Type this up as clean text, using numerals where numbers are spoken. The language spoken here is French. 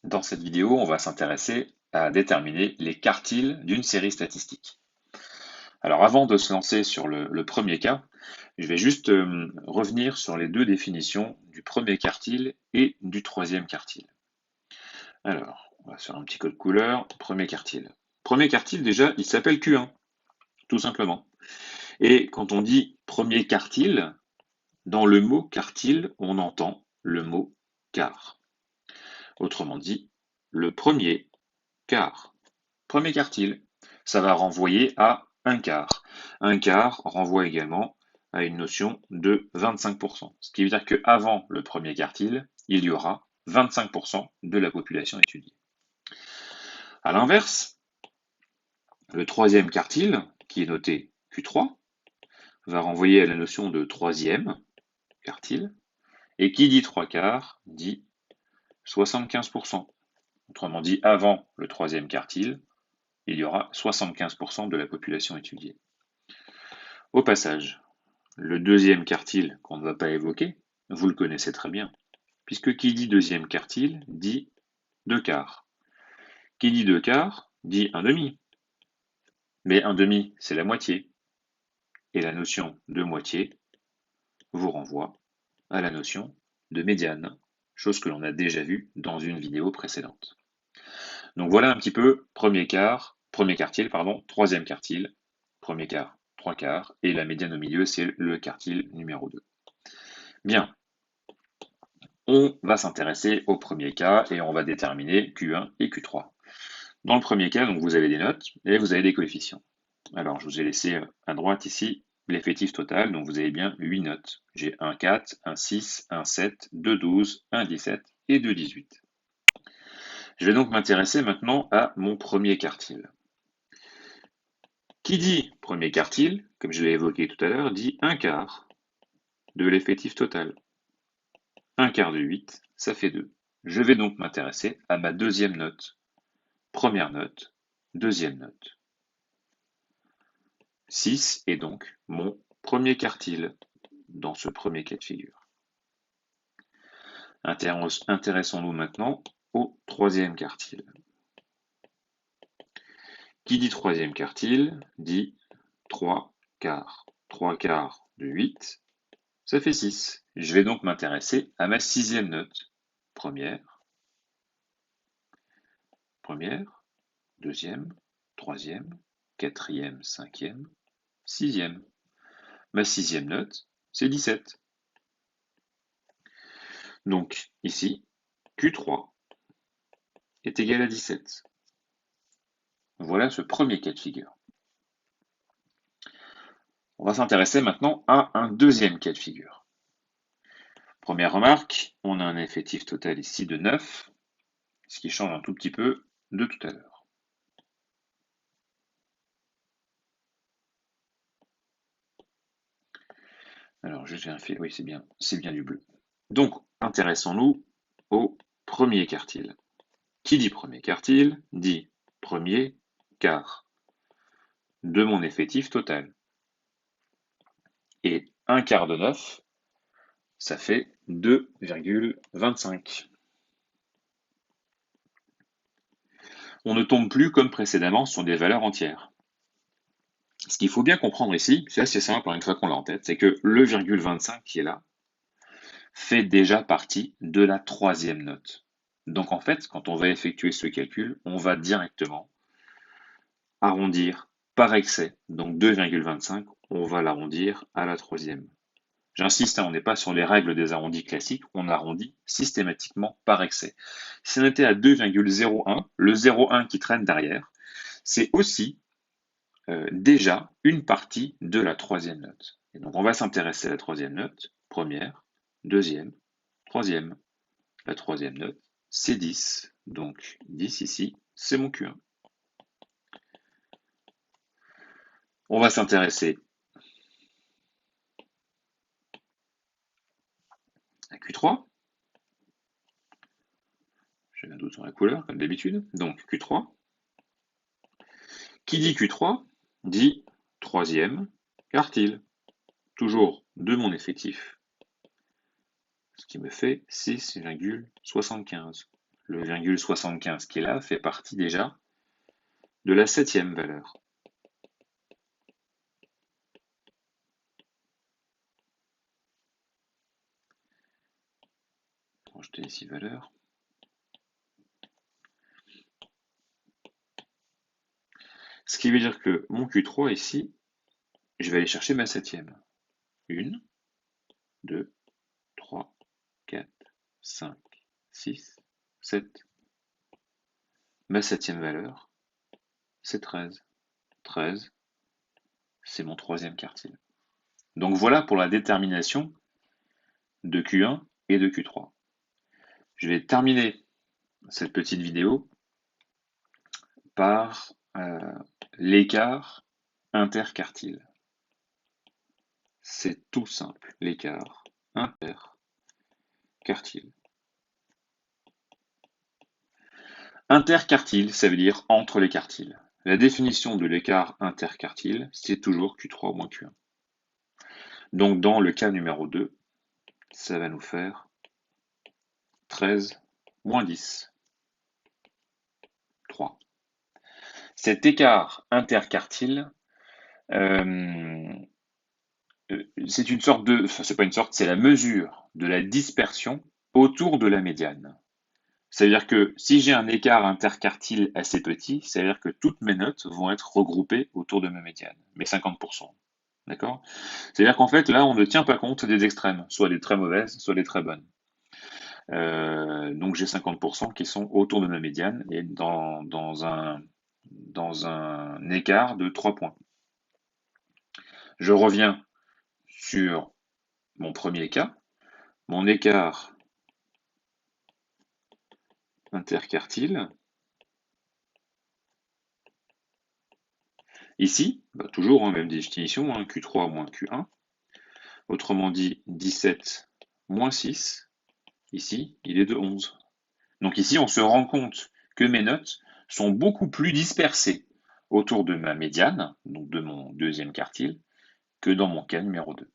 Dans cette vidéo, on va s'intéresser à déterminer les quartiles d'une série statistique. Alors avant de se lancer sur le premier cas, je vais juste revenir sur les deux définitions du premier quartile et du troisième quartile. Alors, on va faire un petit code couleur. Premier quartile. Premier quartile, déjà, il s'appelle Q1, tout simplement. Et quand on dit premier quartile, dans le mot quartile, on entend le mot quart. Autrement dit, le premier quart. Premier quartile, ça va renvoyer à un quart. Un quart renvoie également à une notion de 25%. Ce qui veut dire qu'avant le premier quartile, il y aura 25% de la population étudiée. A l'inverse, le troisième quartile, qui est noté Q3, va renvoyer à la notion de troisième quartile, et qui dit trois quarts dit 75%. Autrement dit, avant le troisième quartile, il y aura 75% de la population étudiée. Au passage, le deuxième quartile qu'on ne va pas évoquer, vous le connaissez très bien, puisque qui dit deuxième quartile dit deux quarts. Qui dit deux quarts dit un demi. Mais un demi, c'est la moitié. Et la notion de moitié vous renvoie à la notion de médiane, chose que l'on a déjà vue dans une vidéo précédente. Donc voilà un petit peu premier quartile, troisième quartile, premier quart, trois quarts, et la médiane au milieu, c'est le quartile numéro 2. Bien, on va s'intéresser au premier cas et on va déterminer Q1 et Q3. Dans le premier cas, donc, vous avez des notes et vous avez des coefficients. Alors, je vous ai laissé à droite ici l'effectif total, donc vous avez bien 8 notes. J'ai un 4, un 6, un 7, 2 12, un 17 et 2 18. Je vais donc m'intéresser maintenant à mon premier quartile. Qui dit premier quartile, comme je l'ai évoqué tout à l'heure, dit un quart de l'effectif total. Un quart de 8, ça fait 2. Je vais donc m'intéresser à ma deuxième note. Première note, deuxième note. 6 est donc mon premier quartile dans ce premier cas de figure. Intéressons-nous maintenant au troisième quartile. Qui dit troisième quartile dit 3 quarts. 3 quarts de 8, ça fait 6. Je vais donc m'intéresser à ma sixième note. Première, deuxième, troisième, quatrième, cinquième, sixième. Ma sixième note, c'est 17. Donc ici, Q3 est égal à 17. Voilà ce premier cas de figure. On va s'intéresser maintenant à un deuxième cas de figure. Première remarque, on a un effectif total ici de 9, ce qui change un tout petit peu de tout à l'heure. Alors, je vérifie, oui, c'est bien du bleu. Donc, intéressons-nous au premier quartile. Qui dit premier quartile dit premier quart de mon effectif total. Et un quart de 9, ça fait 2,25. On ne tombe plus comme précédemment sur des valeurs entières. Ce qu'il faut bien comprendre ici, c'est assez simple, une fois qu'on l'a en tête, c'est que le virgule 25 qui est là fait déjà partie de la troisième note. Donc en fait, quand on va effectuer ce calcul, on va directement arrondir par excès. Donc 2,25, on va l'arrondir à la troisième. J'insiste, on n'est pas sur les règles des arrondis classiques, on arrondit systématiquement par excès. Si on était à 2,01, le 0,1 qui traîne derrière, c'est aussi déjà une partie de la troisième note. Et donc on va s'intéresser à la troisième note, première, deuxième, troisième. La troisième note, c'est 10. Donc 10 ici, c'est mon Q1. On va s'intéresser à Q3. J'ai un doute sur la couleur, comme d'habitude. Donc Q3. Qui dit Q3 dit troisième quartile. Toujours de mon effectif. Ce qui me fait 6,75. le virgule 75 qui est là fait partie déjà de la 7e valeur. Projeter les 6 valeurs. Ce qui veut dire que mon Q3 ici, je vais aller chercher ma 7e. 1, 2, 3, 4, 5, 6, 7. Ma 7e valeur, c'est 13. 13, c'est mon 3e quartile. Donc voilà pour la détermination de Q1 et de Q3. Je vais terminer cette petite vidéo par l'écart interquartile. C'est tout simple, l'écart interquartile. Interquartile, ça veut dire entre les quartiles. La définition de l'écart interquartile, c'est toujours Q3 moins Q1. Donc dans le cas numéro 2, ça va nous faire 13 moins 10, 3. Cet écart interquartile, c'est une sorte de, enfin c'est pas une sorte, c'est la mesure de la dispersion autour de la médiane. C'est-à-dire que si j'ai un écart interquartile assez petit, c'est-à-dire que toutes mes notes vont être regroupées autour de ma médiane, mes 50%. D'accord? C'est-à-dire qu'en fait, là, on ne tient pas compte des extrêmes, soit des très mauvaises, soit des très bonnes. Donc j'ai 50% qui sont autour de ma médiane et dans un écart de 3 points. Je reviens sur mon premier cas, mon écart interquartile. Ici, toujours, même définition, Q3 moins Q1. Autrement dit, 17 moins 6. Ici, il est de 11. Donc ici, on se rend compte que mes notes sont beaucoup plus dispersées autour de ma médiane, donc de mon deuxième quartile, que dans mon cas numéro 2.